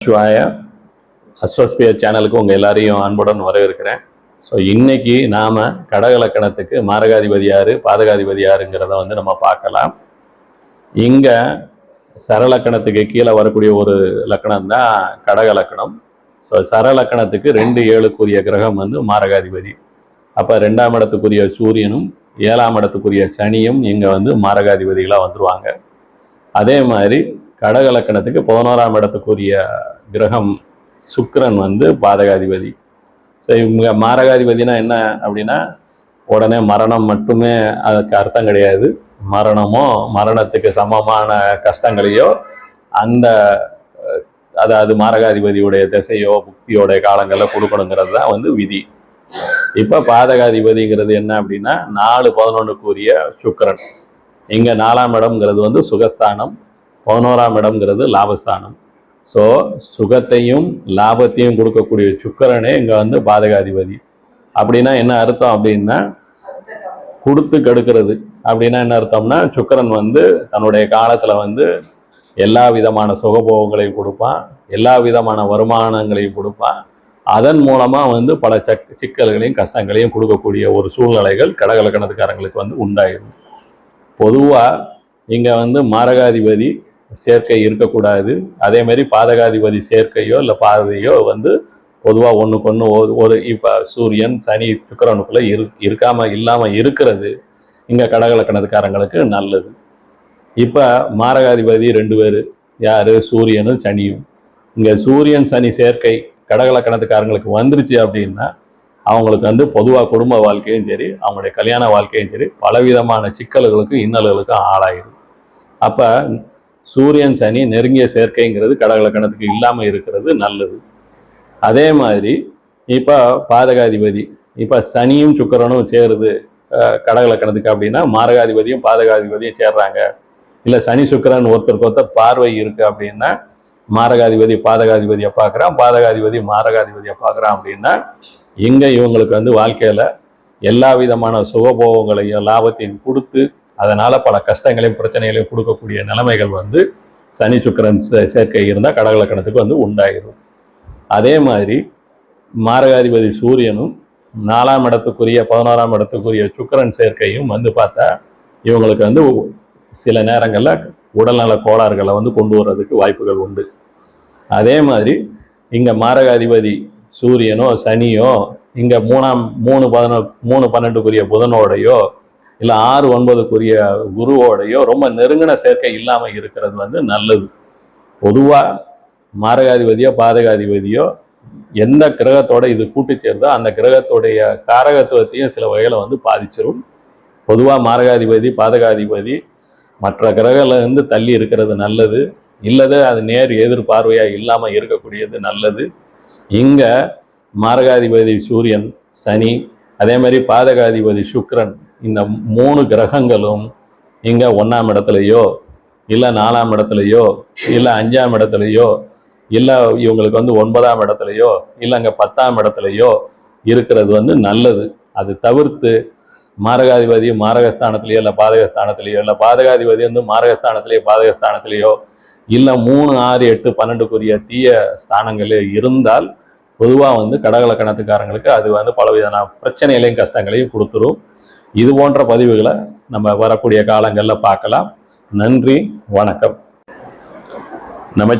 சிவாய அஸ்வஸ்பியர் சேனலுக்கு உங்கள் எல்லாரையும் அன்புடன் வரவேற்கிறேன். ஸோ இன்னைக்கு நாம் கடகலக்கணத்துக்கு மாரகாதிபதி யார், பாதகாதிபதி யாருங்கிறத நம்ம பார்க்கலாம். இங்கே சரலக்கணத்துக்கு கீழே வரக்கூடிய ஒரு லக்கணம் தான் கடகலக்கணம். ஸோ சரலக்கணத்துக்கு 2-7க்குரிய கிரகம் மாரகாதிபதி. அப்போ 2ஆம் இடத்துக்குரிய சூரியனும் 7ஆம் இடத்துக்குரிய சனியும் இங்கே மாரகாதிபதிகளாக வந்துடுவாங்க. அதே மாதிரி கடகலக்கணத்துக்கு 11ஆம் இடத்துக்குரிய கிரகம் சுக்கிரன் பாதகாதிபதி. ஸோ இவங்க மாரகாதிபதினா என்ன அப்படின்னா, உடனே மரணம் மட்டுமே அதுக்கு அர்த்தம் கிடையாது. மரணமோ மரணத்துக்கு சமமான கஷ்டங்களையோ அந்த அதாவது மாரகாதிபதியுடைய திசையோ புக்தியோடைய காலங்களில் கொடுக்கணுங்கிறது தான் விதி. இப்போ பாதகாதிபதிங்கிறது என்ன அப்படின்னா 4-11க்குரிய சுக்கிரன். இங்கே 4ஆம் இடம்ங்கிறது சுகஸ்தானம், 11ஆம் இடம்ங்கிறது லாபஸ்தானம். ஸோ சுகத்தையும் லாபத்தையும் கொடுக்கக்கூடிய சுக்கிரனே இங்கே பாதகாதிபதி. அப்படின்னா என்ன அர்த்தம் அப்படின்னா, கொடுத்து கெடுக்கிறது. அப்படின்னா என்ன அர்த்தம்னா, சுக்கிரன் தன்னுடைய காலத்தில் எல்லா விதமான சுகபோகங்களையும் கொடுப்பான், எல்லா விதமான வருமானங்களையும் கொடுப்பான். அதன் மூலமாக பல சிக்கல்களையும் கஷ்டங்களையும் கொடுக்கக்கூடிய ஒரு சூழ்நிலைகள் கடகலக்கணத்துக்காரங்களுக்கு உண்டாயிடும். பொதுவாக இங்கே மாரகாதிபதி சேர்க்கை இருக்கக்கூடாது. அதே மாதிரி பாதகாதிபதி சேர்க்கையோ இல்லை பாதையோ பொதுவாக ஒன்றுக்கு ஒன்று ஒரு இப்போ சூரியன் சனி சுக்கிரனுக்குள்ளே இல்லாமல் இருக்கிறது இங்கே கடகலக்கணத்துக்காரங்களுக்கு நல்லது. இப்போ மாரகாதிபதி 2 பேர் யார், சூரியனும் சனியும். இங்கே சூரியன் சனி சேர்க்கை கடகலக்கணத்துக்காரங்களுக்கு வந்துருச்சு அப்படின்னா அவங்களுக்கு பொதுவாக குடும்ப வாழ்க்கையும் சரி, அவங்களுடைய கல்யாண வாழ்க்கையும் சரி, பலவிதமான சிக்கல்களுக்கும் இன்னல்களுக்கும் ஆளாயிடும். அப்போ சூரியன் சனி நெருங்கிய சேர்க்கைங்கிறது கடகலக்கணத்துக்கு இல்லாமல் இருக்கிறது நல்லது. அதே மாதிரி இப்போ பாதகாதிபதி, இப்போ சனியும் சுக்கிரனும் சேருது கடகலக்கணத்துக்கு அப்படின்னா மாரகாதிபதியும் பாதகாதிபதியும் சேர்றாங்க. இல்லை சனி சுக்கிரன் ஒருத்தருக்கு ஒருத்தர் பார்வை இருக்குது அப்படின்னா மாரகாதிபதி பாதகாதிபதியை பார்க்குறான், பாதகாதிபதி மாரகாதிபதியை பார்க்குறான் அப்படின்னா இங்கே இவங்களுக்கு வாழ்க்கையில் எல்லா விதமான சுகபோகங்களையும் லாபத்தையும் கொடுத்து அதனால் பல கஷ்டங்களையும் பிரச்சனைகளையும் கொடுக்கக்கூடிய நிலைமைகள் சனி சுக்கிரன் சேர்க்கை இருந்தால் கடகலக்கணத்துக்கு உண்டாயிடும். அதே மாதிரி மாரகாதிபதி சூரியனும் 4ஆம் இடத்துக்குரிய 11ஆம் இடத்துக்குரிய சுக்கிரன் சேர்க்கையும் பார்த்தா இவங்களுக்கு சில நேரங்களில் உடல்நல கோளாறுகளை கொண்டு வர்றதுக்கு வாய்ப்புகள் உண்டு. அதே மாதிரி இங்கே மாரகாதிபதி சூரியனோ சனியோ இங்கே 3-12க்குரிய புதனோடையோ இல்லை 6-9க்குரிய குருவோடையோ ரொம்ப நெருங்கின சேர்க்கை இல்லாமல் இருக்கிறது நல்லது. பொதுவாக மாரகாதிபதியோ பாதகாதிபதியோ எந்த கிரகத்தோட இது கூட்டு சேர்ந்தோ அந்த கிரகத்துடைய காரகத்துவத்தையும் சில வகையில் பாதிச்சிடும். பொதுவாக மாரகாதிபதி பாதகாதிபதி மற்ற கிரகங்கள்லேருந்து தள்ளி இருக்கிறது நல்லது. இல்லது அது நேர் எதிர்பார்வையாக இல்லாமல் இருக்கக்கூடியது நல்லது. இங்கே மாரகாதிபதி சூரியன் சனி, அதே மாதிரி பாதகாதிபதி சுக்கிரன், இந்த 3 கிரகங்களும் இங்கே 1ஆம் இடத்துலையோ இல்லை 4ஆம் இடத்துலையோ இல்லை 5ஆம் இடத்துலையோ இல்லை இவங்களுக்கு 9ஆம் இடத்துலையோ இல்லை அங்கே 10ஆம் இடத்துலையோ இருக்கிறது நல்லது. அது தவிர்த்து மாரகாதிபதி மாரகஸ்தானத்திலேயோ இல்லை பாதகஸ்தானத்திலேயோ இல்லை பாதகாதிபதி மாரகஸ்தானத்திலேயோ பாதகஸ்தானத்திலேயோ இல்லை 3, 6, 8, 12க்குரிய தீய ஸ்தானங்களே இருந்தால் பொதுவாக கடகலக்கணத்துக்காரங்களுக்கு அது பலவிதமான பிரச்சனைகளையும் கஷ்டங்களையும் கொடுத்துரும். இது போன்ற பதிவுகளை நம்ம வரக்கூடிய காலங்களில் பார்க்கலாம். நன்றி, வணக்கம். நம்ம